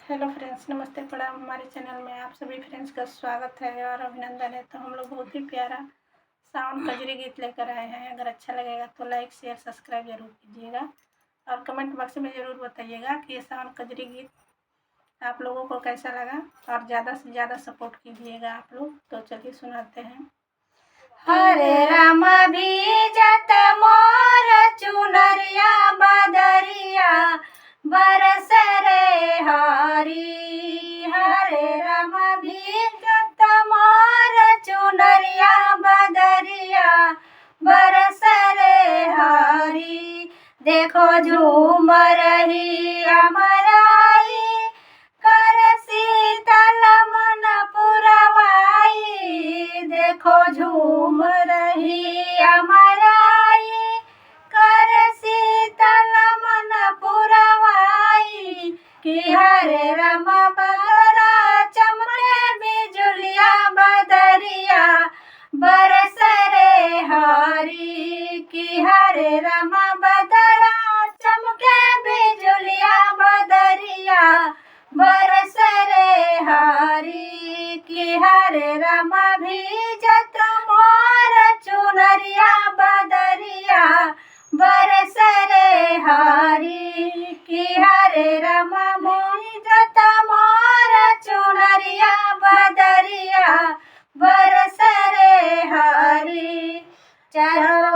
Hello friends, नमस्ते प्रणाम। हमारे चैनल में आप सभी फ्रेंड्स का स्वागत है और अभिनंदन है। तो हम लोग बहुत ही प्यारा सावन कजरी गीत लेकर आए हैं। अगर अच्छा लगेगा तो लाइक शेयर सब्सक्राइब जरूर कीजिएगा और कमेंट बॉक्स में ज़रूर बताइएगा कि ये सावन कजरी गीत आप लोगों को कैसा लगा और ज़्यादा से ज़्यादा सपोर्ट कीजिएगा आप लोग। तो चलिए सुनाते हैं। हरे राम भीजत मोर चुनरिया बदरिया बरस रे हरी। हरे राम भीजत मोर चुनरिया बदरिया बरस रे हरी। देखो झूम रही अमराई कर शीतल मन पुरवाई। देखो झूम रही अमराई कर शीतल मन पुरवाई। कि हरे राम बदरा चमके बिजुलिया बदरिया बरस रे हरी। कि हरे राम बदरा चमके बिजुलिया बदरिया बरस रे हरी। कि हरे राम भीजत मोर चुनरिया बदरिया बरस रे हरी। कि हरे राम भीजत मोर चुनरिया बदरिया बरस रे हरी। चलो